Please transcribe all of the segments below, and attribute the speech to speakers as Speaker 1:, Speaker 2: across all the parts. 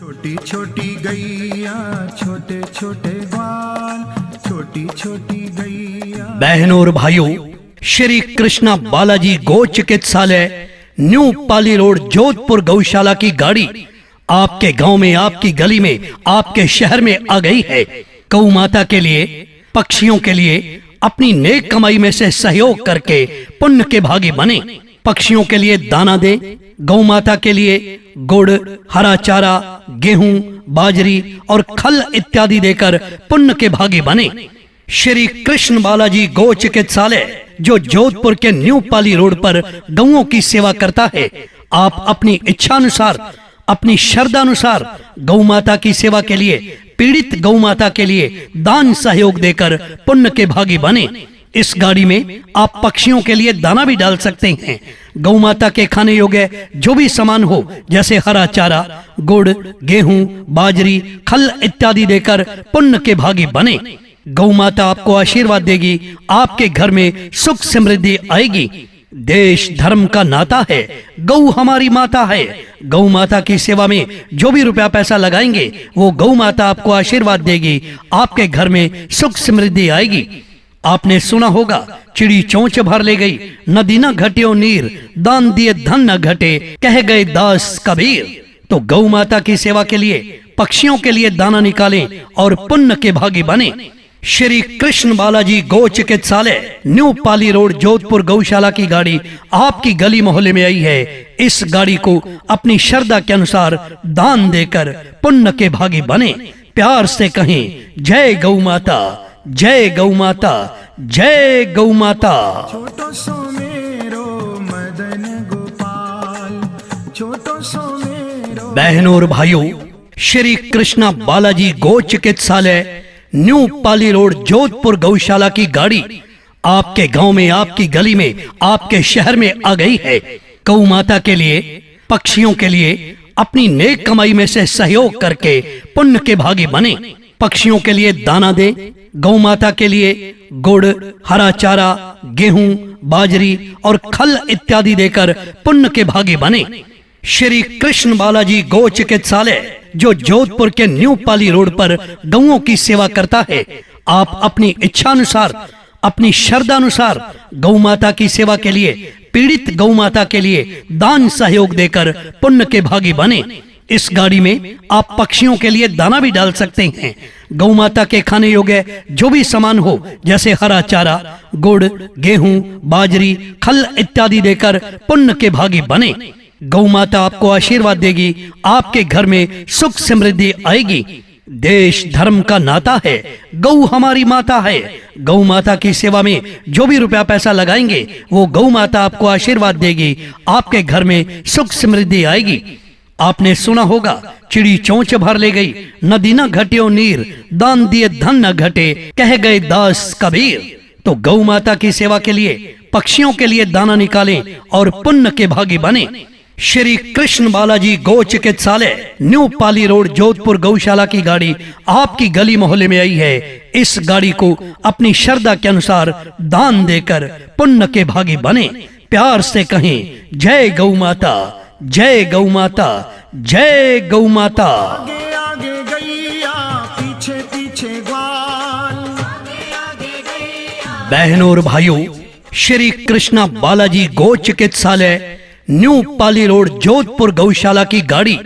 Speaker 1: छोटी छोटी गैया छोटे छोटे ग्वाल, छोटी छोटी गैया।
Speaker 2: बहनों और भाइयों, श्री कृष्णा बालाजी गौ चिकित्सालय, न्यू पाली रोड, जोधपुर गौशाला की गाड़ी आपके गांव में, आपकी गली में, आपके शहर में आ गई है। गौ माता के लिए, पक्षियों के लिए अपनी नेक कमाई में से सहयोग करके पुण्य के भागी बने। पक्षियों के लिए दाना दे, गौ माता के लिए गुड़, हरा चारा, गेहूं, बाजरी और खल इत्यादि देकर पुण्य के भागी बने। श्री कृष्ण बालाजी गौ चिकित्सालय, जो जोधपुर के न्यू पाली रोड पर गौओं की सेवा करता है। आप अपनी इच्छा अनुसार, अपनी श्रद्धा अनुसार गौ माता की सेवा के लिए, पीड़ित गौ माता के लिए दान सहयोग देकर पुण्य के भागी बने। इस गाड़ी में आप पक्षियों के लिए दाना भी डाल सकते हैं। गौ माता के खाने योग्य जो भी सामान हो, जैसे हरा चारा, गुड़, गेहूं, बाजरी, खल इत्यादि देकर पुण्य के भागी बने। गौ माता आपको आशीर्वाद देगी, आपके घर में सुख समृद्धि आएगी। देश धर्म का नाता है, गौ हमारी माता है। गौ माता की सेवा में जो भी रुपया पैसा लगाएंगे, वो गौ माता आपको आशीर्वाद देगी, आपके घर में सुख समृद्धि आएगी। आपने सुना होगा, चिड़ी चोंच भर ले गई, नदी न घटियो नीर, दान दिए धन न घटे, कह गए दास कबीर। तो गौ माता की सेवा के लिए, पक्षियों के लिए दाना निकालें और पुण्य के भागी बने। श्री कृष्ण बालाजी गौ चिकित्सालय, न्यू पाली रोड, जोधपुर गौशाला की गाड़ी आपकी गली मोहल्ले में आई है। इस गाड़ी को अपनी श्रद्धा के अनुसार दान देकर पुण्य के भागी बने। प्यार से कहें, जय गौ माता, जय गौ माता, जय गौ माता।
Speaker 1: छोटो सो मेरो मदन गोपाल, छोटो सो मेरो।
Speaker 2: बहनों और भाइयों, श्री कृष्णा बालाजी गौ चिकित्सालय, न्यू पाली रोड, जोधपुर गौशाला की गाड़ी आपके गांव में, आपकी गली में, आपके शहर में आ गई है। गौ माता के लिए, पक्षियों के लिए अपनी नेक कमाई में से सहयोग करके पुण्य के भागी बने। पक्षियों के लिए दाना दे, गौ माता के लिए गुड़, हरा चारा, गेहूं, बाजरी और खल इत्यादि देकर पुण्य के भागी बने। श्री कृष्ण बालाजी गौ चिकित्सालय, जो जोधपुर के न्यू पाली रोड पर गौओं की सेवा करता है। आप अपनी इच्छा अनुसार, अपनी श्रद्धा अनुसार गौ माता की सेवा के लिए, पीड़ित गौ माता के लिए दान सहयोग देकर पुण्य के भागी बने। इस गाड़ी में आप पक्षियों के लिए दाना भी डाल सकते हैं। गौ माता के खाने योग्य जो भी सामान हो, जैसे हरा चारा, गुड़, गेहूं, बाजरी, खल इत्यादि देकर पुण्य के भागी बने। गौ माता आपको आशीर्वाद देगी, आपके घर में सुख समृद्धि आएगी। देश धर्म का नाता है, गौ हमारी माता है। गौ माता की सेवा में जो भी रुपया पैसा लगाएंगे, वो गौ माता आपको आशीर्वाद देगी, आपके घर में सुख समृद्धि आएगी। आपने सुना होगा, चिड़ी चोंच भर ले गई, नदी न घटियो नीर, दान दिए धन न घटे, कह गए दास कबीर। तो गौ माता की सेवा के लिए, पक्षियों के लिए दाना निकालें और पुण्य के भागी बने। श्री कृष्ण बालाजी गौ चिकित्सालय, न्यू पाली रोड, जोधपुर गौशाला की गाड़ी आपकी गली मोहल्ले में आई है। इस गाड़ी को अपनी श्रद्धा के अनुसार दान देकर पुण्य के भागी बने। प्यार से कहें, जय गौ माता, जय गौ माता, जय गौ माता।
Speaker 1: आगे आगे गैया, पीछे पीछे ग्वाल, आगे आगे गैया।
Speaker 2: बहनों और भाइयों, श्री कृष्णा बालाजी गौ चिकित्सालय, न्यू पाली रोड, जोधपुर गौशाला की गाड़ी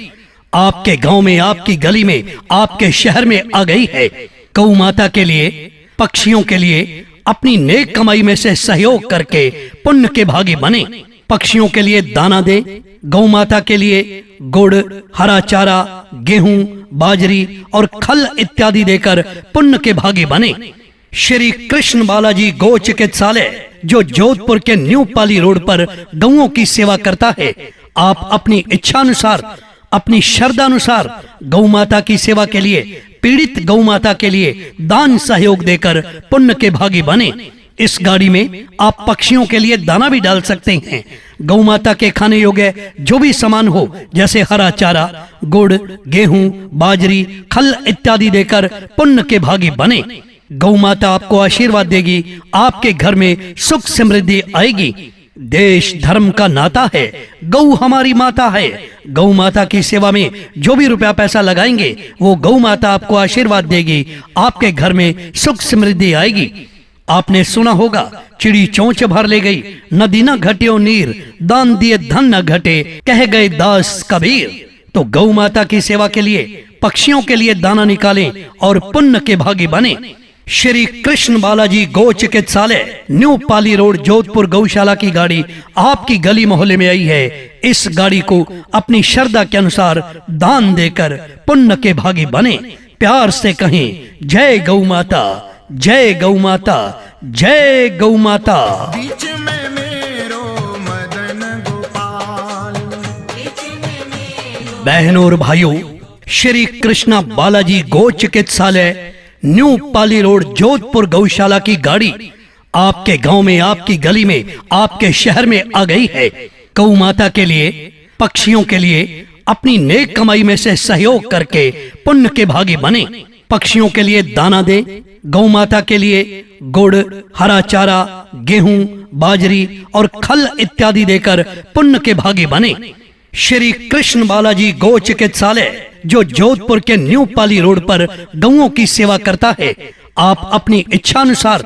Speaker 2: आपके गांव में, आपकी गली में, आपके शहर में आ गई है। गौ माता के लिए, पक्षियों के लिए अपनी नेक कमाई में से सहयोग करके पुण्य के भागी बने। पक्षियों के लिए दाना दे, गौ माता के लिए गुड़, हरा चारा, गेहूं, बाजरी और खल इत्यादि देकर पुण्य के भागी बने। श्री कृष्ण बालाजी गौ चिकित्सालय, जो जोधपुर के न्यू पाली रोड पर गौओं की सेवा करता है। आप अपनी इच्छा अनुसार, अपनी श्रद्धा अनुसार गौ माता की सेवा के लिए, पीड़ित गौ माता के लिए दान सहयोग देकर पुण्य के भागी बने। इस गाड़ी में आप पक्षियों के लिए दाना भी डाल सकते हैं। गौ माता के खाने योग्य जो भी सामान हो, जैसे हरा चारा, गुड़, गेहूं, बाजरी, खल इत्यादि देकर पुण्य के भागी बने। गौ माता आपको आशीर्वाद देगी, आपके घर में सुख समृद्धि आएगी। देश धर्म का नाता है, गौ हमारी माता है। गौ माता की सेवा में जो भी रुपया पैसा लगाएंगे वो गौ माता आपको आशीर्वाद देगी, आपके घर में सुख समृद्धि आएगी। आपने सुना होगा, चिड़ी चोंच भर ले गई, नदी न घटियो नीर, दान दिए धन न घटे, कह गए दास कबीर। तो गौ माता की सेवा के लिए, पक्षियों के लिए दाना निकालें और पुण्य के भागी बने। श्री कृष्ण बालाजी गौ चिकित्सालय, न्यू पाली रोड, जोधपुर गौशाला की गाड़ी आपकी गली मोहल्ले में आई है। इस गाड़ी को अपनी श्रद्धा के अनुसार दान देकर पुण्य के भागी बने। प्यार से कहें, जय गौ माता, जय गौ माता, जय गौ माता।
Speaker 1: बीच में मेरो मदन गोपाल,
Speaker 2: बहनों और भाइयों, श्री कृष्णा बालाजी गौ चिकित्सालय, न्यू पाली रोड, जोधपुर गौशाला की गाड़ी आपके गांव में, आपकी गली में, आपके शहर में आ गई है। गौ माता के लिए, पक्षियों के लिए अपनी नेक कमाई में से सहयोग करके पुण्य के भागी बने। पक्षियों के लिए दाना दे, गौ माता के लिए गुड़, हरा चारा, गेहूं, बाजरी और खल इत्यादि देकर पुण्य के भागी बने। श्री कृष्ण बालाजी गौ चिकित्सालय, जो जोधपुर के न्यू पाली रोड पर गौओं की सेवा करता है, आप अपनी इच्छा अनुसार,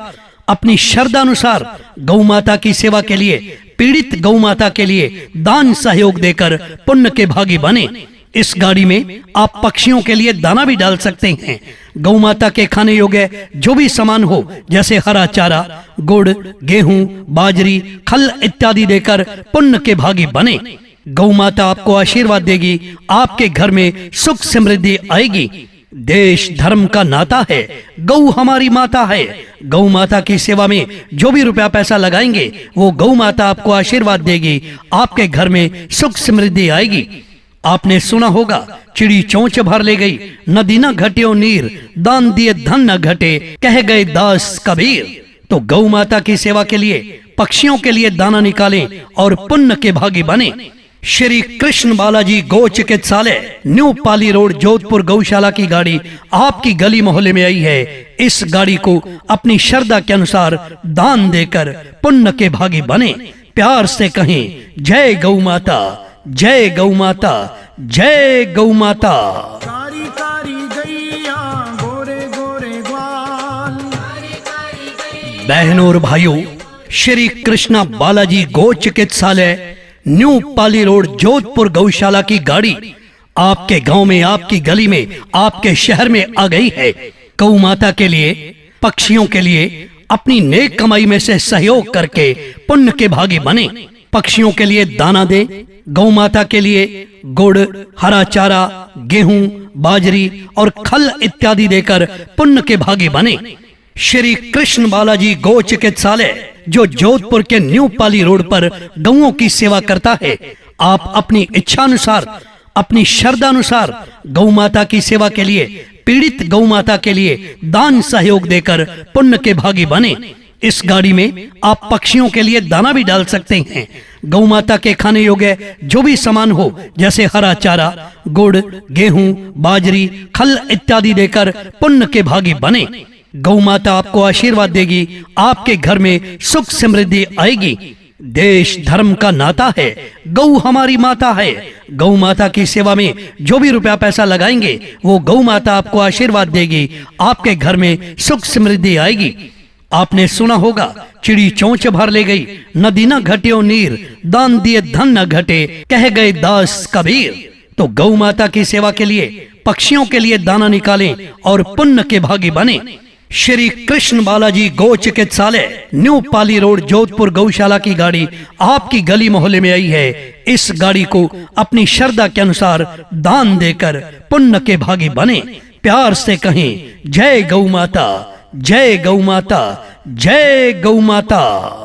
Speaker 2: अपनी श्रद्धा अनुसार गौ माता की सेवा के लिए, पीड़ित गौ माता के लिए दान सहयोग देकर पुण्य के भागी बने। इस गाड़ी में आप पक्षियों के लिए दाना भी डाल सकते हैं। गौ माता के खाने योग्य जो भी सामान हो, जैसे हरा चारा, गुड़, गेहूं, बाजरी, खल इत्यादि देकर पुण्य के भागी बने। गौ माता आपको आशीर्वाद देगी, आपके घर में सुख समृद्धि आएगी। देश धर्म का नाता है, गौ हमारी माता है। गौ माता की सेवा में जो भी रुपया पैसा लगाएंगे वो गौ माता आपको आशीर्वाद देगी, आपके घर में सुख समृद्धि आएगी। आपने सुना होगा, चिड़ी चोंच भर ले गई, नदी न घटियो नीर, दान दिए धन न घटे, कह गए दास कबीर। तो गौ माता की सेवा के लिए, पक्षियों के लिए दाना निकालें और पुण्य के भागी बने। श्री कृष्ण बालाजी गौ चिकित्सालय, न्यू पाली रोड, जोधपुर गौशाला की गाड़ी आपकी गली मोहल्ले में आई है। इस गाड़ी को अपनी श्रद्धा के अनुसार दान देकर पुण्य के भागी बने। प्यार से कहें, जय गौ माता, जय गौ माता, जय गौ माता।
Speaker 1: कारी कारी गैया, गोरे गोरे ग्वाल,
Speaker 2: बहनों और भाइयों, श्री कृष्णा बालाजी गौ चिकित्सालय, न्यू पाली रोड, जोधपुर गौशाला की गाड़ी आपके गांव में, आपकी गली में, आपके शहर में आ गई है। गौ माता के लिए, पक्षियों के लिए अपनी नेक कमाई में से सहयोग करके पुण्य के भागी बने। पक्षियों के लिए दाना दे, गौ माता के लिए गुड़, हरा चारा, गेहूं, बाजरी और खल इत्यादि देकर पुण्य के भागी बने। श्री कृष्ण बालाजी गौ चिकित्सालय, जो जोधपुर के न्यू पाली रोड पर गौओं की सेवा करता है, आप अपनी इच्छा अनुसार, अपनी श्रद्धा अनुसार गौ माता की सेवा के लिए, पीड़ित गौ माता के लिए दान सहयोग देकर पुण्य के भागी बने। इस गाड़ी में आप पक्षियों के लिए दाना भी डाल सकते हैं। गौ माता के खाने योग्य जो भी सामान हो, जैसे हरा चारा, गुड़, गेहूं, बाजरी, खल इत्यादि देकर पुण्य के भागी बने। गौ माता आपको आशीर्वाद देगी, आपके घर में सुख समृद्धि आएगी। देश धर्म का नाता है, गौ हमारी माता है। गौ माता की सेवा में जो भी रुपया पैसा लगाएंगे वो गौ माता आपको आशीर्वाद देगी, आपके घर में सुख समृद्धि आएगी। आपने सुना होगा, चिड़ी चोंच भर ले गई, नदी न घटियो नीर, दान दिए धन न घटे, कह गए दास कबीर। तो गौ माता की सेवा के लिए, पक्षियों के लिए दाना निकालें और पुण्य के भागी बने। श्री कृष्ण बालाजी गौ चिकित्सालय, न्यू पाली रोड, जोधपुर गौशाला की गाड़ी आपकी गली मोहल्ले में आई है। इस गाड़ी को अपनी श्रद्धा के अनुसार दान देकर पुण्य के भागी बने। प्यार से कहें, जय गौ माता, जय गौ माता, जय गौ माता।